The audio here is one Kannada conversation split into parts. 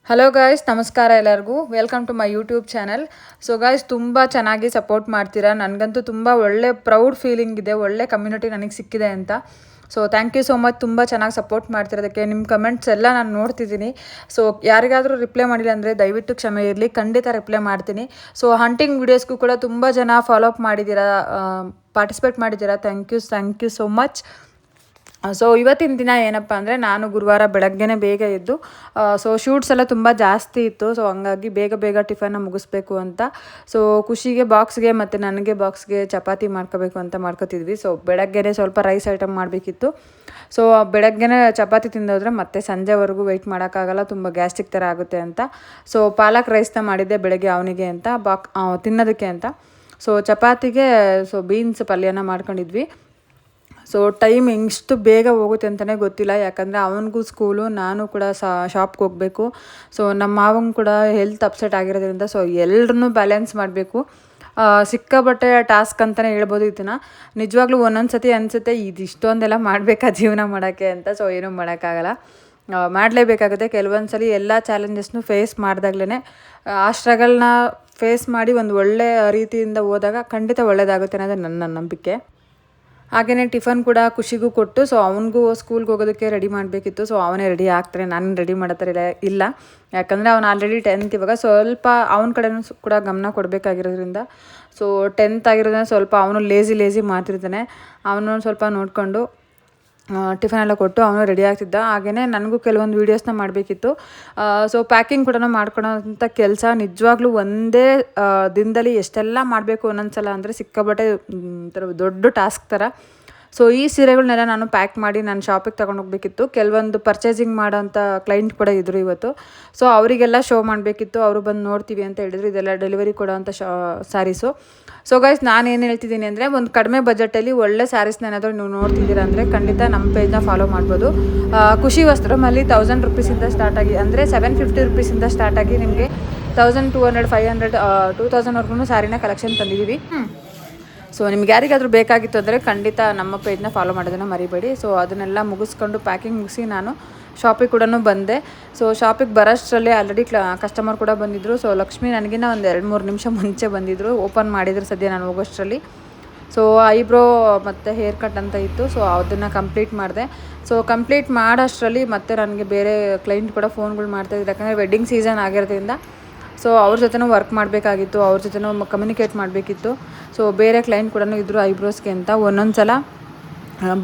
ಹಲೋ ಗಾಯ್ಸ್, ನಮಸ್ಕಾರ ಎಲ್ಲರಿಗೂ. Welcome to my YouTube channel. So guys, ತುಂಬ ಚೆನ್ನಾಗಿ ಸಪೋರ್ಟ್ ಮಾಡ್ತೀರಾ. ನನಗಂತೂ ತುಂಬ ಒಳ್ಳೆ ಪ್ರೌಡ್ ಫೀಲಿಂಗ್ ಇದೆ, ಒಳ್ಳೆ ಕಮ್ಯುನಿಟಿ ನನಗೆ ಸಿಕ್ಕಿದೆ ಅಂತ. So thank you so much. ತುಂಬ ಚೆನ್ನಾಗಿ ಸಪೋರ್ಟ್ ಮಾಡ್ತಿರೋದಕ್ಕೆ. ನಿಮ್ಮ ಕಮೆಂಟ್ಸ್ ಎಲ್ಲ ನಾನು ನೋಡ್ತಿದ್ದೀನಿ. ಸೊ ಯಾರಿಗಾದರೂ ರಿಪ್ಲೈ ಮಾಡಿಲ್ಲ ಅಂದರೆ ದಯವಿಟ್ಟು ಕ್ಷಮೆ ಇರಲಿ, ಖಂಡಿತ ರಿಪ್ಲೈ ಮಾಡ್ತೀನಿ. ಸೊ ಹಂಟಿಂಗ್ ವೀಡಿಯೋಸ್ಗೂ ಕೂಡ ತುಂಬ ಜನ ಫಾಲೋ ಅಪ್ ಮಾಡಿದ್ದೀರಾ, ಪಾರ್ಟಿಸಿಪೇಟ್ ಮಾಡಿದ್ದೀರಾ. Thank you so much. So ಇವತ್ತಿನ ದಿನ ಏನಪ್ಪ ಅಂದರೆ, ನಾನು ಗುರುವಾರ ಬೆಳಗ್ಗೆನೇ ಬೇಗ ಎದ್ದು ಸೊ ಶೂಟ್ಸ್ ಎಲ್ಲ ತುಂಬ ಜಾಸ್ತಿ ಇತ್ತು. ಸೊ ಹಂಗಾಗಿ ಬೇಗ ಟಿಫನ್ನ ಮುಗಿಸ್ಬೇಕು ಅಂತ ಸೊ ಖುಷಿಗೆ ಬಾಕ್ಸ್ಗೆ ಮತ್ತು ನನಗೆ ಬಾಕ್ಸ್ಗೆ ಚಪಾತಿ ಮಾಡ್ಕೋಬೇಕು ಅಂತ ಮಾಡ್ಕೋತಿದ್ವಿ. ಸೊ ಬೆಳಗ್ಗೆನೇ ಸ್ವಲ್ಪ ರೈಸ್ ಐಟಮ್ ಮಾಡಬೇಕಿತ್ತು. ಸೊ ಬೆಳಗ್ಗೆನೇ ಚಪಾತಿ ತಿಂದೋದ್ರೆ ಮತ್ತೆ ಸಂಜೆವರೆಗೂ ವೆಯ್ಟ್ ಮಾಡೋಕ್ಕಾಗಲ್ಲ, ತುಂಬ ಗ್ಯಾಸ್ಟ್ರಿಕ್ ಥರ ಆಗುತ್ತೆ ಅಂತ. ಸೊ ಪಾಲಕ್ ರೈಸ್ನ ಮಾಡಿದ್ದೆ ಬೆಳಗ್ಗೆ ಅವನಿಗೆ ಅಂತ, ತಿನ್ನೋದಕ್ಕೆ ಅಂತ. ಸೊ ಚಪಾತಿಗೆ ಬೀನ್ಸ್ ಪಲ್ಯನ ಮಾಡ್ಕೊಂಡಿದ್ವಿ. ಸೊ ಟೈಮ್ ಎಷ್ಟು ಬೇಗ ಹೋಗುತ್ತೆ ಅಂತಲೇ ಗೊತ್ತಿಲ್ಲ, ಯಾಕಂದರೆ ಅವನಿಗೂ ಸ್ಕೂಲು, ನಾನು ಕೂಡ ಶಾಪ್ಗೆ ಹೋಗಬೇಕು. ಸೊ ನಮ್ಮ ಮಾವಂಗೆ ಕೂಡ ಹೆಲ್ತ್ ಅಪ್ಸೆಟ್ ಆಗಿರೋದ್ರಿಂದ ಸೊ ಎಲ್ಲರನ್ನೂ ಬ್ಯಾಲೆನ್ಸ್ ಮಾಡಬೇಕು. ಸಿಕ್ಕಾಬಟ್ಟೆ ಟಾಸ್ಕ್ ಅಂತಲೇ ಹೇಳ್ಬೋದು ಇದನ್ನು. ನಿಜವಾಗ್ಲೂ ಒಂದೊಂದು ಸತಿ ಅನಿಸುತ್ತೆ, ಇಷ್ಟೊಂದೆಲ್ಲ ಮಾಡಬೇಕಾ ಜೀವನ ಮಾಡೋಕ್ಕೆ ಅಂತ. ಸೊ ಏನೂ ಮಾಡೋಕ್ಕಾಗಲ್ಲ, ಮಾಡಲೇಬೇಕಾಗುತ್ತೆ. ಕೆಲವೊಂದು ಸಲ ಎಲ್ಲ ಚಾಲೆಂಜಸ್ನು ಫೇಸ್ ಮಾಡಿದಾಗ್ಲೇ ಆ ಸ್ಟ್ರಗಲ್ನ ಫೇಸ್ ಮಾಡಿ ಒಂದು ಒಳ್ಳೆಯ ರೀತಿಯಿಂದ ಹೋದಾಗ ಖಂಡಿತ ಒಳ್ಳೆಯದಾಗುತ್ತೆ ಅನ್ನೋದು ನನ್ನ ನಂಬಿಕೆ. ಹಾಗೆಯೇ ಟಿಫನ್ ಕೂಡ ಖುಷಿಗೂ ಕೊಟ್ಟು ಸೊ ಅವನಿಗೂ ಸ್ಕೂಲ್ಗೆ ಹೋಗೋದಕ್ಕೆ ರೆಡಿ ಮಾಡಬೇಕಿತ್ತು. ಸೊ ಅವನೇ ರೆಡಿ ಆಗ್ತಾನೆ, ನಾನು ರೆಡಿ ಮಾಡೋ ಥರ ಇಲ್ಲ. ಯಾಕಂದರೆ ಅವನು ಆಲ್ರೆಡಿ 10th ಇವಾಗ. ಸ್ವಲ್ಪ ಅವನ ಕಡೆನೂ ಕೂಡ ಗಮನ ಕೊಡಬೇಕಾಗಿರೋದ್ರಿಂದ, ಸೊ 10th ಆಗಿರೋದ್ರಿಂದ ಸ್ವಲ್ಪ ಅವನು ಲೇಸಿ ಮಾಡ್ತಿರ್ತಾನೆ. ಅವನು ಸ್ವಲ್ಪ ನೋಡಿಕೊಂಡು ಟಿಫನ್ ಎಲ್ಲ ಕೊಟ್ಟು ಅವನು ರೆಡಿ ಆಗ್ತಿದ್ದ. ಹಾಗೆಯೇ ನನಗೂ ಕೆಲವೊಂದು ವೀಡಿಯೋಸ್ನ ಮಾಡಬೇಕಿತ್ತು. ಸೊ ಪ್ಯಾಕಿಂಗ್ ಕೂಡ ಮಾಡ್ಕೊಳೋಂಥ ಕೆಲಸ ನಿಜವಾಗ್ಲೂ ಒಂದೇ ದಿನದಲ್ಲಿ ಎಷ್ಟೆಲ್ಲ ಮಾಡಬೇಕು ಒಂದೊಂದು ಸಲ ಅಂದರೆ ಸಿಕ್ಕಾಬಟ್ಟೆ ದೊಡ್ಡ ಟಾಸ್ಕ್ ಥರ. ಸೊ ಈ ಸೀರೆಗಳನ್ನೆಲ್ಲ ನಾನು ಪ್ಯಾಕ್ ಮಾಡಿ ನಾನು ಶಾಪಿಗೆ ತೊಗೊಂಡು ಹೋಗಬೇಕಿತ್ತು. ಕೆಲವೊಂದು ಪರ್ಚೇಸಿಂಗ್ ಮಾಡೋಂಥ ಕ್ಲೈಂಟ್ ಕೂಡ ಇದ್ದರು ಇವತ್ತು. ಸೊ ಅವರಿಗೆಲ್ಲ ಶೋ ಮಾಡಬೇಕಿತ್ತು. ಅವರು ಬಂದು ನೋಡ್ತೀವಿ ಅಂತ ಹೇಳಿದ್ರು. ಇದೆಲ್ಲ ಡೆಲಿವರಿ ಕೊಡೋವಂಥ ಸ್ಯಾರೀಸು. ಸೊ ಗೈಸ್, ನಾನು ಏನು ಹೇಳ್ತಿದ್ದೀನಿ ಅಂದರೆ, ಒಂದು ಕಡಿಮೆ ಬಜೆಟಲ್ಲಿ ಒಳ್ಳೆ ಸ್ಯಾರೀಸ್ನ ಏನಾದರೂ ನೀವು ನೋಡ್ತಿದ್ದೀರಾ ಅಂದರೆ ಖಂಡಿತ ನಮ್ಮ ಪೇಜ್ನ ಫಾಲೋ ಮಾಡ್ಬೋದು. ಖುಷಿ ವಸ್ತ್ರಮಲ್ಲಿ 1000 ರುಪೀಸಿಂದ ಸ್ಟಾರ್ಟ್ ಆಗಿ, ಅಂದರೆ 750 ರುಪೀಸಿಂದ ಸ್ಟಾರ್ಟ್ ಆಗಿ ನಿಮಗೆ 1200, 500, 2000ವರೆಗೂ ಸ್ಯಾರಿನ ಕಲೆಕ್ಷನ್ ತಂದಿದ್ದೀವಿ. ಸೊ ನಿಮ್ಗೆ ಯಾರಿಗಾದರೂ ಬೇಕಾಗಿತ್ತು ಅಂದರೆ ಖಂಡಿತ ನಮ್ಮ ಪೇಜ್ನ ಫಾಲೋ ಮಾಡೋದನ್ನು ಮರಿಬೇಡಿ. ಸೊ ಅದನ್ನೆಲ್ಲ ಮುಗಿಸ್ಕೊಂಡು ಪ್ಯಾಕಿಂಗ್ ಮುಗಿಸಿ ನಾನು ಶಾಪಿಗೆ ಕೂಡ ಬಂದೆ. ಸೊ ಶಾಪಿಗೆ ಬರೋಷ್ಟರಲ್ಲಿ ಆಲ್ರೆಡಿ ಕಸ್ಟಮರ್ ಕೂಡ ಬಂದಿದ್ದರು. ಸೊ ಲಕ್ಷ್ಮಿ ನನಗಿನ್ನ ಒಂದು 2-3 ನಿಮಿಷ ಮುಂಚೆ ಬಂದಿದ್ದರು. ಓಪನ್ ಮಾಡಿದ್ರು ಸದ್ಯ ನಾನು ಹೋಗೋಷ್ಟರಲ್ಲಿ. ಸೊ ಐಬ್ರೋ ಮತ್ತು ಹೇರ್ ಕಟ್ ಅಂತ ಇತ್ತು. ಸೊ ಅದನ್ನು ಕಂಪ್ಲೀಟ್ ಮಾಡಿದೆ. ಸೊ ಕಂಪ್ಲೀಟ್ ಮಾಡೋಷ್ಟರಲ್ಲಿ ಮತ್ತೆ ನನಗೆ ಬೇರೆ ಕ್ಲೈಂಟ್ ಕೂಡ ಫೋನ್ಗಳು ಮಾಡ್ತಾಯಿದ್ರು. ಯಾಕಂದರೆ ವೆಡ್ಡಿಂಗ್ ಸೀಸನ್ ಆಗಿರೋದ್ರಿಂದ ಸೊ ಅವ್ರ ಜೊತೆನೂ ವರ್ಕ್ ಮಾಡಬೇಕಾಗಿತ್ತು, ಅವ್ರ ಜೊತೆನೂ ಕಮ್ಯುನಿಕೇಟ್ ಮಾಡಬೇಕಿತ್ತು. ಸೊ ಬೇರೆ ಕ್ಲೈಂಟ್ ಕೂಡ ಇದ್ದರು ಐಬ್ರೋಸ್ಗೆ ಅಂತ. ಒಂದೊಂದು ಸಲ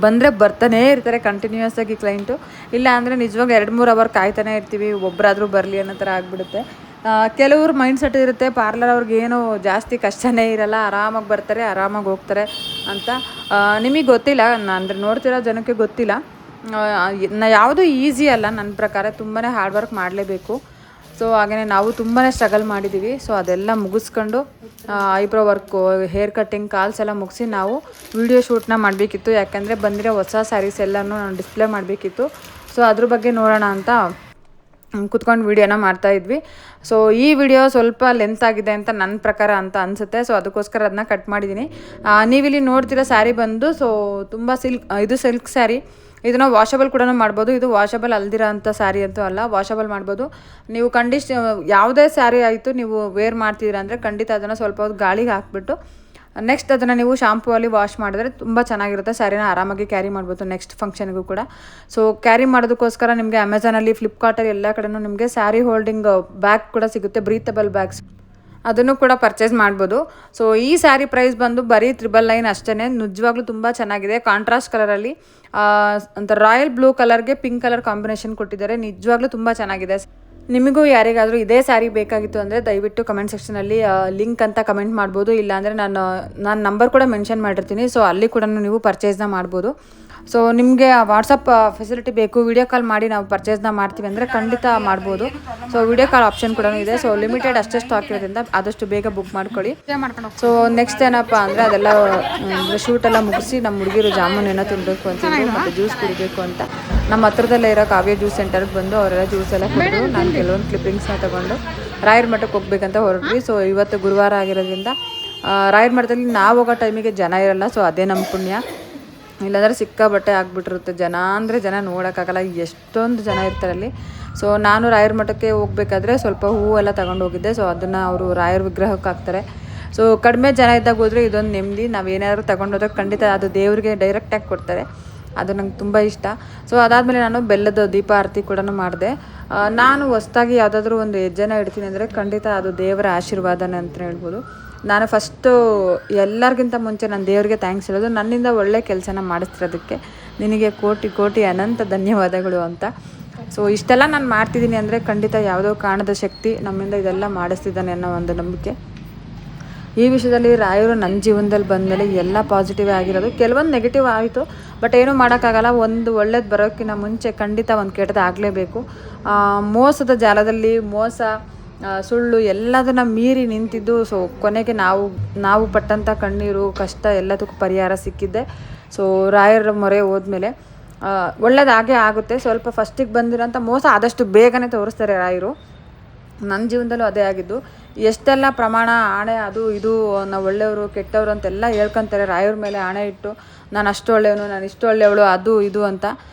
ಬಂದರೆ ಬರ್ತಾನೇ ಇರ್ತಾರೆ ಕಂಟಿನ್ಯೂಯಸ್ ಆಗಿ ಕ್ಲೈಂಟು. ಇಲ್ಲ ಅಂದರೆ ನಿಜವಾಗ 2-3 ಅವರ್ ಕಾಯ್ತಾನೆ ಇರ್ತೀವಿ, ಒಬ್ಬರಾದರೂ ಬರಲಿ ಅನ್ನೋ ಥರ ಆಗಿಬಿಡುತ್ತೆ. ಕೆಲವ್ರ ಮೈಂಡ್ಸೆಟ್ ಇರುತ್ತೆ, ಪಾರ್ಲರ್ ಅವ್ರಿಗೆ ಏನೂ ಜಾಸ್ತಿ ಕಷ್ಟನೇ ಇರಲ್ಲ, ಆರಾಮಾಗಿ ಬರ್ತಾರೆ, ಆರಾಮಾಗಿ ಹೋಗ್ತಾರೆ ಅಂತ. ನಿಮಗೆ ಗೊತ್ತಿಲ್ಲ, ಅಂದರೆ ನೋಡ್ತಿರೋ ಜನಕ್ಕೆ ಗೊತ್ತಿಲ್ಲ. ಯಾವುದೂ ಈಸಿ ಅಲ್ಲ ನನ್ನ ಪ್ರಕಾರ, ತುಂಬಾ ಹಾರ್ಡ್ ವರ್ಕ್ ಮಾಡಲೇಬೇಕು. ಸೊ ಹಾಗೆಯೇ ನಾವು ತುಂಬಾ ಸ್ಟ್ರಗಲ್ ಮಾಡಿದ್ದೀವಿ. ಸೊ ಅದೆಲ್ಲ ಮುಗಿಸ್ಕೊಂಡು eyebrow work, hair cutting, calls ಎಲ್ಲ ಮುಗಿಸಿ ನಾವು ವಿಡಿಯೋ ಶೂಟ್ನ ಮಾಡಬೇಕಿತ್ತು. ಯಾಕೆಂದರೆ ಬಂದಿರೋ ಹೊಸ ಸ್ಯಾರೀಸ್ ಎಲ್ಲನೂ ನಾನು ಡಿಸ್ಪ್ಲೇ ಮಾಡಬೇಕಿತ್ತು. ಸೊ ಅದ್ರ ಬಗ್ಗೆ ನೋಡೋಣ ಅಂತ ಕುತ್ಕೊಂಡು ವೀಡಿಯೋನ ಮಾಡ್ತಾಯಿದ್ವಿ. ಸೊ ಈ ವಿಡಿಯೋ ಸ್ವಲ್ಪ ಲೆಂತ್ ಆಗಿದೆ ಅಂತ ನನ್ನ ಪ್ರಕಾರ ಅಂತ ಅನಿಸುತ್ತೆ. ಸೊ ಅದಕ್ಕೋಸ್ಕರ ಅದನ್ನ ಕಟ್ ಮಾಡಿದ್ದೀನಿ. ನೀವಿಲ್ಲಿ ನೋಡ್ತಿರೋ ಸ್ಯಾರಿ ಬಂದು ಸೊ ತುಂಬ ಇದು ಸಿಲ್ಕ್ ಸ್ಯಾರಿ. ಇದನ್ನು ವಾಷಬಲ್ ಕೂಡ ಮಾಡ್ಬೋದು. ಇದು ವಾಷಬಲ್ ಅಲ್ದಿರೋ ಅಂಥ ಸ್ಯಾರಿ ಅಂತೂ ಅಲ್ಲ, ವಾಷಬಲ್ ಮಾಡ್ಬೋದು. ನೀವು ಯಾವುದೇ ಸ್ಯಾರಿ ಆಯಿತು ನೀವು ವೇರ್ ಮಾಡ್ತಿದ್ದೀರ ಅಂದರೆ ಖಂಡಿತ ಅದನ್ನು ಸ್ವಲ್ಪ ಹೊತ್ತು ಗಾಳಿಗೆ ಹಾಕ್ಬಿಟ್ಟು ನೆಕ್ಸ್ಟ್ ಅದನ್ನು ನೀವು ಶಾಂಪೂವಲ್ಲಿ ವಾಶ್ ಮಾಡಿದ್ರೆ ತುಂಬ ಚೆನ್ನಾಗಿರುತ್ತೆ. ಸ್ಯಾರಿನ ಆರಾಮಾಗಿ ಕ್ಯಾರಿ ಮಾಡ್ಬೋದು ನೆಕ್ಸ್ಟ್ ಫಂಕ್ಷನ್ಗೂ ಕೂಡ. ಸೊ ಕ್ಯಾರಿ ಮಾಡೋದಕ್ಕೋಸ್ಕರ ನಿಮಗೆ ಅಮೆಝಾನಲ್ಲಿ, ಫ್ಲಿಪ್ಕಾರ್ಟಲ್ಲಿ ಎಲ್ಲ ಕಡೆಯೂ ನಿಮಗೆ ಸ್ಯಾರಿ ಹೋಲ್ಡಿಂಗ್ ಬ್ಯಾಗ್ ಕೂಡ ಸಿಗುತ್ತೆ, ಬ್ರೀತಬಲ್ ಬ್ಯಾಗ್ಸ್. ಅದನ್ನು ಕೂಡ ಪರ್ಚೇಸ್ ಮಾಡ್ಬೋದು. ಸೊ ಈ ಸ್ಯಾರಿ ಪ್ರೈಸ್ ಬಂದು ಬರೀ 999 ಅಷ್ಟೇ. ನಿಜವಾಗ್ಲೂ ತುಂಬ ಚೆನ್ನಾಗಿದೆ. ಕಾಂಟ್ರಾಸ್ಟ್ ಕಲರಲ್ಲಿ ಅಂತ ರಾಯಲ್ ಬ್ಲೂ ಕಲರ್ಗೆ ಪಿಂಕ್ ಕಲರ್ ಕಾಂಬಿನೇಷನ್ ಕೊಟ್ಟಿದ್ದಾರೆ. ನಿಜವಾಗ್ಲೂ ತುಂಬ ಚೆನ್ನಾಗಿದೆ. ನಿಮಗೂ ಯಾರಿಗಾದರೂ ಇದೇ ಸ್ಯಾರಿ ಬೇಕಾಗಿತ್ತು ಅಂದರೆ ದಯವಿಟ್ಟು ಕಮೆಂಟ್ ಸೆಕ್ಷನಲ್ಲಿ ಲಿಂಕ್ ಅಂತ ಕಮೆಂಟ್ ಮಾಡ್ಬೋದು. ಇಲ್ಲಾಂದರೆ ನಾನು ನಂಬರ್ ಕೂಡ ಮೆನ್ಷನ್ ಮಾಡಿರ್ತೀನಿ. ಸೊ ಅಲ್ಲಿ ಕೂಡ ನೀವು ಪರ್ಚೇಸ್ನ ಮಾಡ್ಬೋದು. ಸೊ ನಿಮಗೆ ವಾಟ್ಸಪ್ ಫೆಸಿಲಿಟಿ ಬೇಕು, ವಿಡಿಯೋ ಕಾಲ್ ಮಾಡಿ ನಾವು ಪರ್ಚೇಸ್ನ ಮಾಡ್ತೀವಿ ಅಂದರೆ ಖಂಡಿತ ಮಾಡ್ಬೋದು. ಸೊ ವಿಡಿಯೋ ಕಾಲ್ ಆಪ್ಷನ್ ಕೂಡ ಇದೆ. ಸೊ ಲಿಮಿಟೆಡ್ ಅಷ್ಟೇ ಸ್ಟಾಕ್ ಇರೋದ್ರಿಂದ ಆದಷ್ಟು ಬೇಗ ಬುಕ್ ಮಾಡ್ಕೊಳ್ಳಿ. ಸೊ ನೆಕ್ಸ್ಟ್ ಏನಪ್ಪ ಅಂದರೆ, ಅದೆಲ್ಲ ಶೂಟೆಲ್ಲ ಮುಗಿಸಿ ನಮ್ಮ ಹುಡುಗಿರು ಜಾಮೂನ್ ಏನೋ ತಿನ್ನಬೇಕು ಅಂತಿದ್ರು ಮತ್ತು ಜ್ಯೂಸ್ ಕುಡಿಬೇಕು ಅಂತ ನಮ್ಮ ಹತ್ರದಲ್ಲೇ ಇರೋ ಕಾವ್ಯ ಜ್ಯೂಸ್ ಸೆಂಟರ್ಗೆ ಬಂದು ಅವರೆಲ್ಲ ಜ್ಯೂಸ್ ಎಲ್ಲ ಕೊಟ್ಟರು. ನಾನು ಕೆಲವೊಂದು ಕ್ಲಿಪ್ಪಿಂಗ್ಸ್ನ ತೊಗೊಂಡು ರಾಯರ ಮಠಕ್ಕೆ ಹೋಗ್ಬೇಕಂತ ಹೊರಟ್ವಿ. ಸೊ ಇವತ್ತು ಗುರುವಾರ ಆಗಿರೋದ್ರಿಂದ ರಾಯರ ಮಠದಲ್ಲಿ ನಾವು ಹೋಗೋ ಟೈಮಿಗೆ ಜನ ಇರಲ್ಲ. ಸೊ ಅದೇ ನಮ್ಮ ಪುಣ್ಯ. ಇಲ್ಲಾಂದರೆ ಸಿಕ್ಕಾಬಟ್ಟೆ ಆಗಿಬಿಟ್ಟಿರುತ್ತೆ. ಜನ ಅಂದರೆ ಜನ ನೋಡೋಕ್ಕಾಗಲ್ಲ, ಎಷ್ಟೊಂದು ಜನ ಇರ್ತಾರೆ ಅಲ್ಲಿ. ಸೊ ನಾನು ರಾಯರ ಮಠಕ್ಕೆ ಹೋಗ್ಬೇಕಾದ್ರೆ ಸ್ವಲ್ಪ ಹೂವೆಲ್ಲ ತಗೊಂಡು ಹೋಗಿದ್ದೆ. ಸೊ ಅದನ್ನು ಅವರು ರಾಯರ ವಿಗ್ರಹಕ್ಕೆ ಹಾಕ್ತಾರೆ. ಸೊ ಕಡಿಮೆ ಜನ ಇದ್ದಾಗ ಹೋದರೆ ಇದೊಂದು ನೆಮ್ಮದಿ. ನಾವೇನಾದ್ರು ತಗೊಂಡೋದ್ರೆ ಖಂಡಿತ ಅದು ದೇವರಿಗೆ ಡೈರೆಕ್ಟಾಗಿ ಕೊಡ್ತಾರೆ. ಅದು ನಂಗೆ ತುಂಬ ಇಷ್ಟ. ಸೊ ಅದಾದಮೇಲೆ ನಾನು ಬೆಲ್ಲದ ದೀಪ ಆರತಿ ಕೂಡ ಮಾಡಿದೆ. ನಾನು ಹೊಸ್ದಾಗಿ ಯಾವುದಾದ್ರೂ ಒಂದು ಹೆಜ್ಜೆನ ಇಡ್ತೀನಿ ಅಂದರೆ ಖಂಡಿತ ಅದು ದೇವರ ಆಶೀರ್ವಾದನೇ ಅಂತ ಹೇಳ್ಬೋದು. ನಾನು ಫಸ್ಟು ಎಲ್ಲರಿಗಿಂತ ಮುಂಚೆ ನಾನು ದೇವರಿಗೆ ಥ್ಯಾಂಕ್ಸ್ ಹೇಳೋದು, ನನ್ನಿಂದ ಒಳ್ಳೆ ಕೆಲಸನ ಮಾಡಿಸ್ತಿರೋದಕ್ಕೆ ನಿನಗೆ ಕೋಟಿ ಕೋಟಿ ಅನಂತ ಧನ್ಯವಾದಗಳು ಅಂತ. ಸೊ ಇಷ್ಟೆಲ್ಲ ನಾನು ಮಾಡ್ತಿದ್ದೀನಿ ಅಂದರೆ ಖಂಡಿತ ಯಾವುದೋ ಕಾಣದ ಶಕ್ತಿ ನಮ್ಮಿಂದ ಇದೆಲ್ಲ ಮಾಡಿಸ್ತಿದ್ದಾನೆ ಅನ್ನೋ ಒಂದು ನಂಬಿಕೆ. ಈ ವಿಷಯದಲ್ಲಿ ರಾಯರು ನನ್ನ ಜೀವನದಲ್ಲಿ ಬಂದಮೇಲೆ ಎಲ್ಲ ಪಾಸಿಟಿವ್ ಆಗಿರೋದು. ಕೆಲವೊಂದು ನೆಗೆಟಿವ್ ಆಯಿತು, ಬಟ್ ಏನೂ ಮಾಡೋಕ್ಕಾಗಲ್ಲ. ಒಂದು ಒಳ್ಳೇದು ಬರೋಕ್ಕಿಂತ ಮುಂಚೆ ಖಂಡಿತ ಒಂದು ಕೆಟ್ಟದ್ದು ಆಗಲೇಬೇಕು. ಮೋಸದ ಜಾಲದಲ್ಲಿ ಮೋಸ, ಸುಳ್ಳು ಎಲ್ಲದನ್ನು ಮೀರಿ ನಿಂತಿದ್ದು. ಸೊ ಕೊನೆಗೆ ನಾವು ಪಟ್ಟಂಥ ಕಣ್ಣೀರು ಕಷ್ಟ ಎಲ್ಲದಕ್ಕೂ ಪರಿಹಾರ ಸಿಕ್ಕಿದ್ದೆ. ಸೊ ರಾಯರ ಮೊರೆ ಹೋದ್ಮೇಲೆ ಒಳ್ಳೇದಾಗೇ ಆಗುತ್ತೆ. ಸ್ವಲ್ಪ ಫಸ್ಟಿಗೆ ಬಂದಿರೋಂಥ ಮೋಸ ಆದಷ್ಟು ಬೇಗನೆ ತೋರಿಸ್ತಾರೆ ರಾಯರು. ನನ್ನ ಜೀವನದಲ್ಲೂ ಅದೇ ಆಗಿದ್ದು. ಎಷ್ಟೆಲ್ಲ ಪ್ರಮಾಣ ಆಣೆ ಅದು ಇದು ನಾವು ಒಳ್ಳೆಯವರು ಕೆಟ್ಟವರು ಅಂತೆಲ್ಲ ಹೇಳ್ಕೊತಾರೆ ರಾಯರ ಮೇಲೆ ಆಣೆ ಇಟ್ಟು, ನಾನು ಅಷ್ಟು ಒಳ್ಳೆಯವನು, ನಾನು ಇಷ್ಟು ಒಳ್ಳೆಯವಳು, ಅದು ಇದು ಅಂತ.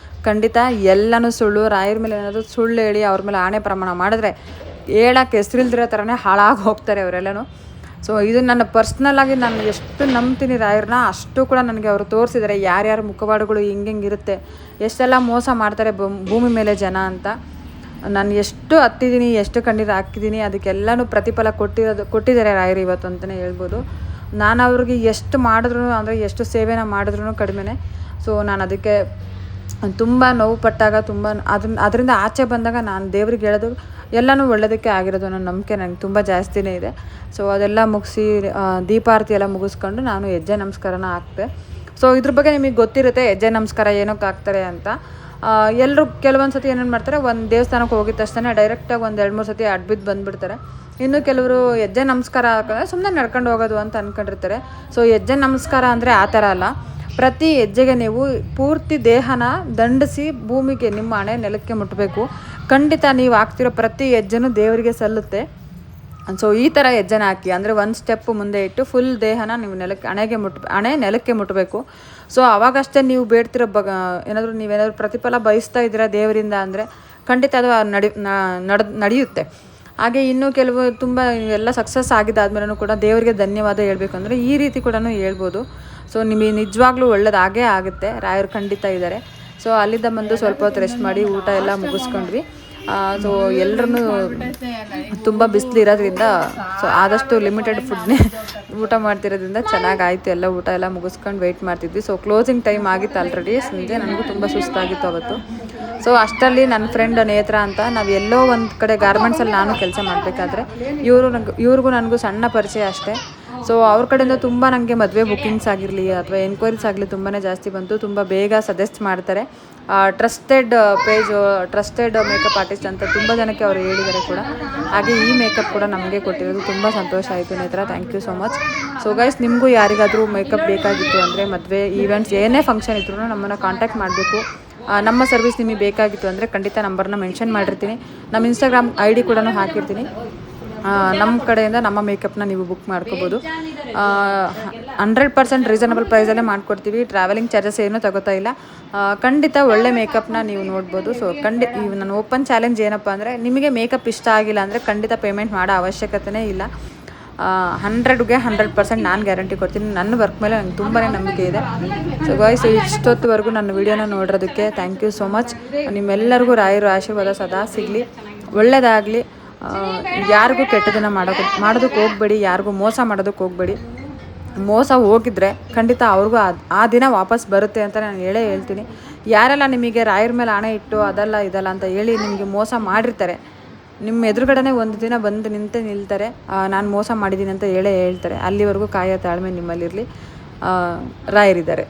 ಖಂಡಿತ ಎಲ್ಲನೂ ಸುಳ್ಳು. ರಾಯರ ಮೇಲೆ ಏನಾದರೂ ಸುಳ್ಳು ಹೇಳಿ ಅವ್ರ ಮೇಲೆ ಆಣೆ ಪ್ರಮಾಣ ಮಾಡಿದ್ರೆ ಹೇಳೋಕ್ಕೆ ಹೆಸರಿಲ್ದಿರೋ ಥರನೇ ಹಾಳಾಗಿ ಹೋಗ್ತಾರೆ ಅವರೆಲ್ಲನೂ. ಸೊ ಇದು ನನ್ನ ಪರ್ಸ್ನಲ್ಲಾಗಿ ನಾನು ಎಷ್ಟು ನಂಬ್ತೀನಿ ರಾಯರನ್ನ, ಅಷ್ಟು ಕೂಡ ನನಗೆ ಅವರು ತೋರಿಸಿದ್ದಾರೆ ಯಾರ್ಯಾರ ಮುಖವಾಡಗಳು ಹಿಂಗಿರುತ್ತೆ, ಎಷ್ಟೆಲ್ಲ ಮೋಸ ಮಾಡ್ತಾರೆ ಭೂಮಿ ಮೇಲೆ ಜನ ಅಂತ. ನಾನು ಎಷ್ಟು ಹತ್ತಿದ್ದೀನಿ, ಎಷ್ಟು ಕಣ್ಣೀರು ಹಾಕಿದ್ದೀನಿ, ಅದಕ್ಕೆಲ್ಲನೂ ಪ್ರತಿಫಲ ಕೊಟ್ಟಿದ್ದಾರೆ ರಾಯರು ಇವತ್ತು ಅಂತಲೇ ಹೇಳ್ಬೋದು. ನಾನು ಅವ್ರಿಗೆ ಎಷ್ಟು ಮಾಡಿದ್ರು ಅಂದರೆ ಎಷ್ಟು ಸೇವೆನ ಮಾಡಿದ್ರು ಕಡಿಮೆನೇ. ಸೊ ನಾನು ಅದಕ್ಕೆ ತುಂಬ ನೋವು ಪಟ್ಟಾಗ ಅದರಿಂದ ಆಚೆ ಬಂದಾಗ ನಾನು ದೇವ್ರಿಗೆ ಹೇಳೋದು ಎಲ್ಲನೂ ಒಳ್ಳೆಯದಕ್ಕೆ ಆಗಿರೋದು ಅನ್ನೋ ನಂಬಿಕೆ ನನಗೆ ತುಂಬ ಜಾಸ್ತಿನೇ ಇದೆ. ಸೊ ಅದೆಲ್ಲ ಮುಗಿಸಿ ದೀಪಾರತಿ ಎಲ್ಲ ಮುಗಿಸ್ಕೊಂಡು ನಾನು ಹೆಜ್ಜೆ ನಮಸ್ಕಾರನ ಹಾಕ್ತೆ. ಸೊ ಇದ್ರ ಬಗ್ಗೆ ನಿಮಗೆ ಗೊತ್ತಿರುತ್ತೆ ಹೆಜ್ಜೆ ನಮಸ್ಕಾರ ಏನಕ್ಕೆ ಹಾಕ್ತಾರೆ ಅಂತ. ಎಲ್ಲರೂ ಕೆಲವೊಂದು ಸತಿ ಏನೇನು ಮಾಡ್ತಾರೆ, ಒಂದು ದೇವಸ್ಥಾನಕ್ಕೆ ಹೋಗಿದ ತಕ್ಷಣ ಡೈರೆಕ್ಟಾಗಿ ಒಂದು 2-3 ಸತಿ ಅಡ್ಬಿದ್ದು ಬಂದುಬಿಡ್ತಾರೆ. ಇನ್ನು ಕೆಲವರು ಹೆಜ್ಜೆ ನಮಸ್ಕಾರ ಹಾಕಿದ್ರೆ ಸುಮ್ಮನೆ ನಡ್ಕೊಂಡು ಹೋಗೋದು ಅಂತ ಅಂದ್ಕೊಂಡಿರ್ತಾರೆ. ಸೊ ಹೆಜ್ಜೆ ನಮಸ್ಕಾರ ಅಂದರೆ ಆ ಥರ ಅಲ್ಲ. ಪ್ರತಿ ಹೆಜ್ಜೆಗೆ ನೀವು ಪೂರ್ತಿ ದೇಹನ ದಂಡಿಸಿ ಭೂಮಿಗೆ ನಿಮ್ಮ ಹಣೆ ನೆಲಕ್ಕೆ ಮುಟ್ಟಬೇಕು. ಖಂಡಿತ ನೀವು ಹಾಕ್ತಿರೋ ಪ್ರತಿ ಹೆಜ್ಜೆನೂ ದೇವರಿಗೆ ಸಲ್ಲುತ್ತೆ. ಸೊ ಈ ಥರ ಹೆಜ್ಜೆನ ಹಾಕಿ, ಅಂದರೆ ಒಂದು ಸ್ಟೆಪ್ ಮುಂದೆ ಇಟ್ಟು ಫುಲ್ ದೇಹನ ನೀವು ಹಣೆ ನೆಲಕ್ಕೆ ಮುಟ್ಟಬೇಕು. ಸೊ ಅವಾಗಷ್ಟೇ ನೀವು ಬೇಡ್ತಿರೋ ನೀವೇನಾದರೂ ಪ್ರತಿಫಲ ಬಯಸ್ತಾ ಇದ್ದೀರಾ ದೇವರಿಂದ ಅಂದರೆ ಖಂಡಿತ ಅದು ನಡೆಯುತ್ತೆ. ಹಾಗೆ ಇನ್ನೂ ಕೆಲವು ತುಂಬ ಎಲ್ಲ ಸಕ್ಸಸ್ ಆಗಿದ್ದಾದ್ಮೇಲೂ ಕೂಡ ದೇವರಿಗೆ ಧನ್ಯವಾದ ಹೇಳ್ಬೇಕಂದ್ರೆ ಈ ರೀತಿ ಕೂಡ ಹೇಳ್ಬೋದು. ಸೊ ನಿಮಗೆ ನಿಜವಾಗ್ಲೂ ಒಳ್ಳೇದಾಗೇ ಆಗುತ್ತೆ. ರಾಯರು ಖಂಡಿತ ಇದ್ದಾರೆ. ಸೊ ಅಲ್ಲಿಂದ ಬಂದು ಸ್ವಲ್ಪ ಹೊತ್ತು ರೆಸ್ಟ್ ಮಾಡಿ ಊಟ ಎಲ್ಲ ಮುಗಿಸ್ಕೊಂಡ್ವಿ. ಸೊ ಎಲ್ಲರೂ ತುಂಬ ಬಿಸಿಲಿರೋದ್ರಿಂದ ಸೊ ಆದಷ್ಟು ಲಿಮಿಟೆಡ್ ಫುಡ್ನೇ ಊಟ ಮಾಡ್ತಿರೋದ್ರಿಂದ ಚೆನ್ನಾಗಾಯಿತು. ಎಲ್ಲ ಊಟ ಎಲ್ಲ ಮುಗಿಸ್ಕೊಂಡು ವೆಯ್ಟ್ ಮಾಡ್ತಿದ್ವಿ. ಸೊ ಕ್ಲೋಸಿಂಗ್ ಟೈಮ್ ಆಗಿತ್ತು ಆಲ್ರೆಡಿ. ಸಂಜೆ ನನಗೂ ತುಂಬ ಸುಸ್ತಾಗಿತ್ತು ಅವತ್ತು. ಸೊ ಅಷ್ಟರಲ್ಲಿ ನನ್ನ ಫ್ರೆಂಡ್ ನೇತ್ರ ಅಂತ, ನಾವು ಎಲ್ಲೋ ಒಂದು ಕಡೆ ಗಾರ್ಮೆಂಟ್ಸಲ್ಲಿ ನಾನು ಕೆಲಸ ಮಾಡಬೇಕಾದ್ರೆ ಇವ್ರಿಗೂ ನನಗೂ ಸಣ್ಣ ಪರಿಚಯ ಅಷ್ಟೇ. ಸೊ ಅವ್ರ ಕಡೆಯಿಂದ ತುಂಬ ನನಗೆ ಮದುವೆ ಬುಕ್ಕಿಂಗ್ಸ್ ಆಗಿರಲಿ ಅಥವಾ ಎನ್ಕ್ವೈರೀಸ್ ಆಗಲಿ ತುಂಬಾ ಜಾಸ್ತಿ ಬಂತು. ತುಂಬ ಬೇಗ ಸಜೆಸ್ಟ್ ಮಾಡ್ತಾರೆ. Trusted page, trusted makeup artist ಅಂತ ತುಂಬ ಜನಕ್ಕೆ ಅವರು ಹೇಳಿದ್ದಾರೆ ಕೂಡ. ಹಾಗೆ ಈ ಮೇಕಪ್ ಕೂಡ ನಮಗೆ ಕೊಟ್ಟಿರೋದು ತುಂಬ ಸಂತೋಷ ಆಯಿತು Netra. Thank you so much. So guys, ನಿಮಗೂ ಯಾರಿಗಾದರೂ ಮೇಕಪ್ ಬೇಕಾಗಿತ್ತು ಅಂದರೆ ಮದುವೆ ಈವೆಂಟ್ಸ್ ಏನೇ ಫಂಕ್ಷನ್ ಇದ್ರೂ ನಮ್ಮನ್ನು ಕಾಂಟ್ಯಾಕ್ಟ್ ಮಾಡಬೇಕು. ನಮ್ಮ ಸರ್ವಿಸ್ ನಿಮಗೆ ಬೇಕಾಗಿತ್ತು ಅಂದರೆ ಖಂಡಿತ ನಂಬರ್ನ ಮೆನ್ಷನ್ ಮಾಡಿರ್ತೀನಿ. ನಮ್ಮ ಇನ್ಸ್ಟಾಗ್ರಾಮ್ ID ಕೂಡ ಹಾಕಿರ್ತೀನಿ. ನಮ್ಮ ಕಡೆಯಿಂದ ನಮ್ಮ ಮೇಕಪ್ನ ನೀವು ಬುಕ್ ಮಾಡ್ಕೋಬೋದು. 100% ರೀಸನಬಲ್ ಪ್ರೈಸಲ್ಲೇ ಮಾಡಿಕೊಡ್ತೀವಿ. ಟ್ರಾವೆಲಿಂಗ್ ಚಾರ್ಜಸ್ ಏನೂ ತಗೋತಾ ಇಲ್ಲ. ಖಂಡಿತ ಒಳ್ಳೆ ಮೇಕಪ್ನ ನೀವು ನೋಡ್ಬೋದು. ಸೊ ನನ್ನ ಓಪನ್ ಚಾಲೆಂಜ್ ಏನಪ್ಪ ಅಂದರೆ, ನಿಮಗೆ ಮೇಕಪ್ ಇಷ್ಟ ಆಗಿಲ್ಲ ಅಂದರೆ ಖಂಡಿತ ಪೇಮೆಂಟ್ ಮಾಡೋ ಅವಶ್ಯಕತೆಯೇ ಇಲ್ಲ. 100ಗೆ 100% ನಾನು ಗ್ಯಾರಂಟಿ ಕೊಡ್ತೀನಿ. ನನ್ನ ವರ್ಕ್ ಮೇಲೆ ನಂಗೆ ತುಂಬಾ ನಂಬಿಕೆ ಇದೆ. ಸೊ ಗಾಯ್ಸ್, ಇಷ್ಟೊತ್ತುವರೆಗೂ ನನ್ನ ವಿಡಿಯೋನ ನೋಡೋದಕ್ಕೆ ಥ್ಯಾಂಕ್ ಯು ಸೋ ಮಚ್. ನಿಮ್ಮೆಲ್ಲರಿಗೂ ರಾಯರ ಆಶೀರ್ವಾದ ಸದಾ ಸಿಗಲಿ, ಒಳ್ಳೆಯದಾಗಲಿ. ಯಾರಿಗೂ ಕೆಟ್ಟದನ್ನು ಮಾಡೋದಕ್ಕೆ ಹೋಗಬೇಡಿ, ಯಾರಿಗೂ ಮೋಸ ಮಾಡೋದಕ್ಕೆ ಹೋಗಬೇಡಿ. ಮೋಸ ಹೋಗಿದ್ರೆ ಖಂಡಿತ ಅವ್ರಿಗೂ ಆ ದಿನ ವಾಪಸ್ ಬರುತ್ತೆ ಅಂತ ನಾನು ಹೇಳ್ತೀನಿ. ಯಾರೆಲ್ಲ ನಿಮಗೆ ರಾಯರ ಮೇಲೆ ಹಣೆ ಇಟ್ಟು ಅದಲ್ಲ ಇದಲ್ಲ ಅಂತ ಹೇಳಿ ನಿಮಗೆ ಮೋಸ ಮಾಡಿರ್ತಾರೆ, ನಿಮ್ಮ ಎದುರುಗಡೆ ಒಂದು ದಿನ ಬಂದು ನಿಲ್ತಾರೆ, ನಾನು ಮೋಸ ಮಾಡಿದ್ದೀನಿ ಅಂತ ಹೇಳ್ತಾರೆ. ಅಲ್ಲಿವರೆಗೂ ಕಾಯೋ ತಾಳ್ಮೆ ನಿಮ್ಮಲ್ಲಿರಲಿ. ರಾಯರಿದ್ದಾರೆ.